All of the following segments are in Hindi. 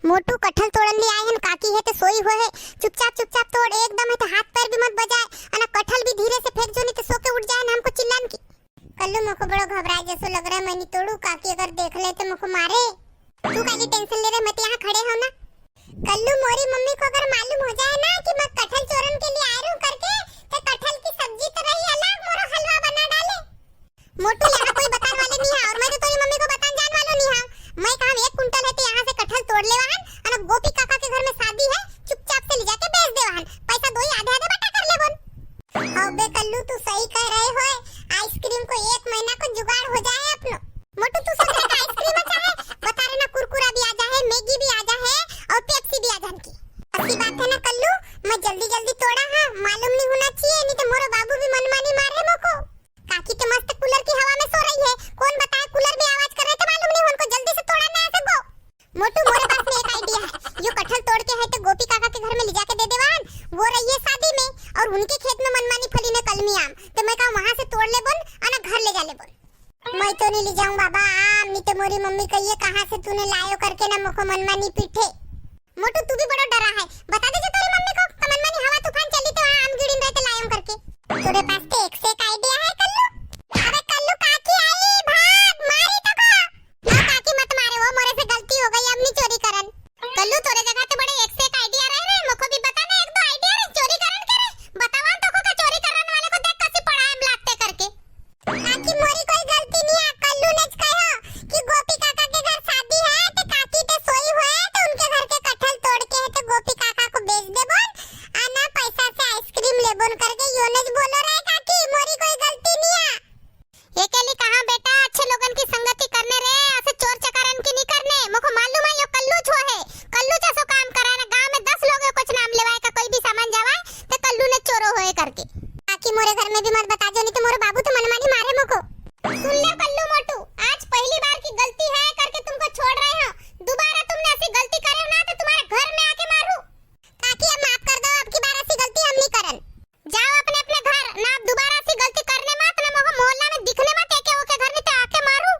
मोटू कटहल तोड़न ले आए हन, काकी है तो सोई हो है। चुपचाप चुपचाप तोड़, एकदम है तो हाथ पैर भी मत बजाए, अना कटहल भी धीरे से फेंक जो, नहीं तो सो के उठ जाए ना हमको चिल्लान की। कल्लू मेरे को बड़ा घबराए जैसा लग रहा है, मैं नहीं तोड़ू, काकी अगर देख ले तो मेरे को मारे। तू काकी टेंशन ले रहे, मैं तो यहाँ खड़े हो ना। कल्लू मोरी मम्मी को अगर मालूम हो जाए ना कि मैं कटहल चोरन के लिए आ रही हूँ करके, तो कटहल की सब्जी तो रही अलग, मोरो हलवा बना डाले। मोटू यहाँ कोई बताने वाले नहीं है, और मैं तो तेरी मम्मी को बताने जाने वालों नहीं हूँ। मैं कहा 1 कुंटल है तो यहाँ से कटहल तोड़ ले वाहन, और गोपी काका के घर में शादी है, चुपचाप से ले जाके बेच दे वाहन, पैसा दो ही आधे आधे बटा कर ले बोल। अबे कल्लू तू सही कह रहे हो, आइसक्रीम को 1 महीना को जुगाड़ हो जाए अपनो। मोटू तू सोच रहा है आइसक्रीम अच्छा है, बता रहे ना कुरकुरा भी आ जाए, मैगी भी आ जाए और पेप्सी भी आ जाए की। अच्छी बात है ना कल्लू, मैं जल्दी जल्दी तोड़ा हां, मालूम नहीं होना चाहिए, नहीं तो मोरो बाबू भी मनमानी मारे मोको। काकी तो मस्त कूलर की हवा में सो रही है, कौन बताए कूलर भी आवाज कर रहे थे, मालूम नहीं उनको, जल्दी से तोड़ा ना ऐसे गो। मोटू मोरे पास में एक आईडिया है, यो कटहल तोड़ के है तो गोपी काका के घर में ले जाके दे देवान, वो रही है शादी में, और उनके खेत में मनमानी फली ने कलमी आम, तो मैं कहा वहां से तोड़ ले बोल, और घर ले जा ले बोल। मैं तो नहीं ले जाऊं बाबा आम, नहीं तो मोरी मम्मी कहिए कहां से तूने लायो करके ना मुझको मनमानी पीठे। मोटू तू भी बड़ा डरा है, बता दीजिए तेरी मम्मी को मनमानी हवा तूफान चली तो आम गिड़िन रहते लायम करके। तेरे पास तो एक से एक आईडिया है कल्लू। अरे कल्लू काकी आई, भाग मारी तो को। ना काकी मत मारे, वो मोरे से गलती हो गई, अब नहीं चोरी करन। कल्लू तोरे जगह तो बड़े एक से एक आईडिया रहे, मुझको भी बता ना 1-2 आईडिया रे चोरी करन करे। बतावा तो को चोरी करन वाले को देख कैसे पड़ा है ब्लाते करके। काकी मोरी कोई गलती नहीं है, कल्लू ने कहा कि गोपी काका के घर शादी है तो काकी ते सोई हुए है, तो उनके घर के कटहल तोड़ के है तो गोपी काका को बेच दे बोल, आना पैसा से आइसक्रीम ले बोल करके योनेज बोलो रे। काकी मोरी कोई गलती नहीं है। ये केली कहां बेटा, अच्छे लोगन की संगति करने रे, ऐसे चोर चकारन की नहीं करने। मुझको मालूम है यो कल्लू छो है, कल्लू जैसो काम करा ना, गांव में 10 लोग कुछ नाम लेवाए का कोई भी सामान जावाए तो कल्लू ने चोरो होए करके। काकी मोरे घर में भी मत बता जो, नहीं तो मोरे बाबू तो मनमानी मारे मुझको। सुन ले कल्लू मोटू, आज पहली बार की गलती है करके तुमको छोड़ रहे हो, दोबारा तुमने ऐसी गलती करे ना तो तुम्हारे घर में आके मारू। काकी अब माफ कर दो, अब की बार ऐसी गलती हम नहीं करन। जाओ अपने अपने घर ना, अब दोबारा ऐसी गलती करने मत ना, मोको मोहल्ला में दिखने मत एके ओके घर में तो आके मारू।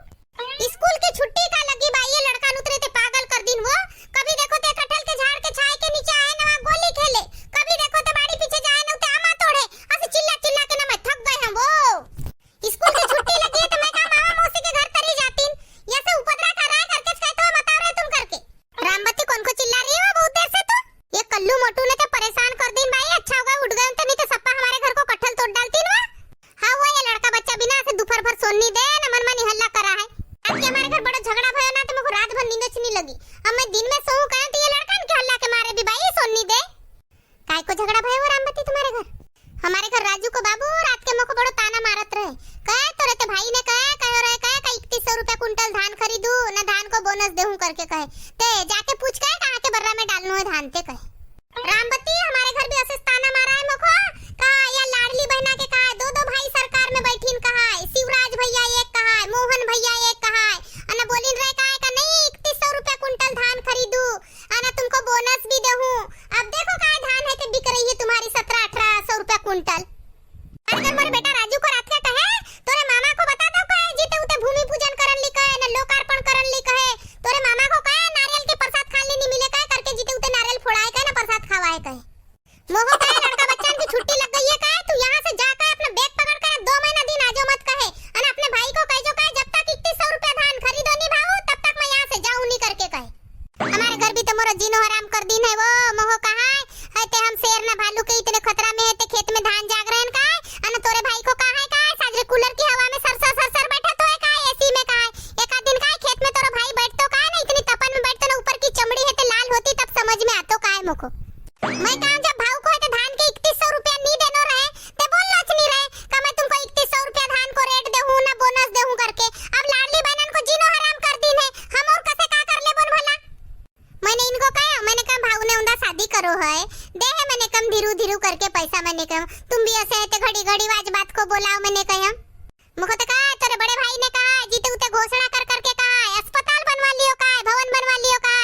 स्कूल की छुट्टी का लगी भाई, ये लड़का उतरे थे पागल कर दिन वो, कभी देखो ते कटहल के झाड़ के छाए के नीचे आए ना गोली खेले, कभी देखो ते बाड़ी पीछे जाए ना ते आमा तोड़े, ऐसे चिल्ला चिल्ला के ना मैं थक गए हम। वो स्कूल की छुट्टी लगी है तो मैं कहा मामा मौसी के घर तरी जातीन, ये से उपद्रव कर रहा है करके कहते हो बता रहे तुम करके। रामबत्ती कौन को चिल्ला रही है बहुत देर से, तो ये कल्लू मोटू ने तो परेशान कर दिन भाई, अच्छा होगा उठ गए तो, नहीं तो सप्पा हमारे घर को कटहल तोड़ डालती ना। हां वो ये लड़का बच्चा बिना ऐसे दोपहर भर सोने दे ना, मनमानी हल्ला कर रहा है। आज के हमारे घर बड़ा झगड़ा भयो ना तो मुझको रात भर नींद नहीं लगी, अब मैं दिन में सोऊं कहां तो ये लड़का इनके हल्ला के मारे भी भाई सोने दे। काय को झगड़ा भयो रामबत्ती तुम्हारे घर? हमारे घर राजू को बाबू रात के मुझको बड़ो ताना मारत रहे, कहे तोरे ते भाई ने कहे रहे कहे 3100 रुपया कुंटल धान खरीदू ना, धान को बोनस देहूं करके कहे, ते जाके पूछ के कहां के बर्रा में डालनो है धान ते कहे। रामबत्ती हमारे घर भी ऐसे ताना मारा है मुझको, कहा या लाडली बहना के कहा 2-2 भाई सरकार में बैठीन कहा है, शिवराज भैया एक कहा है, मोहन भैया एक कहा है, अना बोलिन रहे कहा का नहीं 3100 रुपया कुंटल धान खरीदू, अना तुमको बोनस भी देहूं। अब देखो का धान है के बिक रही है तुम्हारी 1700-1800 रुपया कुंटल। अगर मोरे बेटा राजू को रात के कहे तोरे मामा को बता दो कहे जीते उते भूमि पूजन करन ली कहे ना, लोकार्पण करन ली कहे, तोरे मामा को कहे नारियल के प्रसाद खाने नहीं मिले कहे करके जीते उते नारियल फोड़ाए कहे ना, प्रसाद खवाए कहे। मोहो कहे लड़का बच्चन की छुट्टी लग गई है कहे, तू यहां से जा कहे अपना बैग पकड़ कर 2 महीना दिन आजो मत कहे, और अपने भाई को कहे जो कहे जब तक 3100 रुपया धान खरीदो नहीं भाऊ तब तक मैं यहां से जाऊं नहीं करके कहे। हमारे घर भी तो मोरो जीनो हराम कर दिन है वो, मोहो कहा है ते हम शेर ना भालू के इतने खतरा में है ते खेत में धान जाग रहे हैं का, अन तोरे भाई को कहा है साजरे कूलर की हवा में सरसर बैठा तो है का, एसी में का एक आध दिन का खेत में तोरा भाई बैठतो का ना, इतनी तपन में बैठतो ना, ऊपर की चमड़ी है ते लाल होती तब समझ में आतो का है मुको। मैं कहा जब भाव को है तो धान के 3100 रुपया नहीं देनो रहे ते बोल लच नहीं रहे का मैं तुमको 3100 रुपया धान को रेट देहूं ना बोनस देहूं करके। अब लाडली बहनन को जीनो हराम कर दिन है, हम और कैसे का कर ले बोल भला। मैंने इनको कहा, मैंने कहा भाऊ ने उनका शादी करो है दे है, मैंने कम धीरू धीरू करके पैसा, मैंने कहा तुम भी ऐसे है घड़ी घड़ी आज बात को बोलाओ, मैंने कहा मुझको तो कहा तेरे बड़े भाई ने कहा जीते उते घोषणा कर करके कहा अस्पताल बनवा लियो का, भवन बनवा लियो का,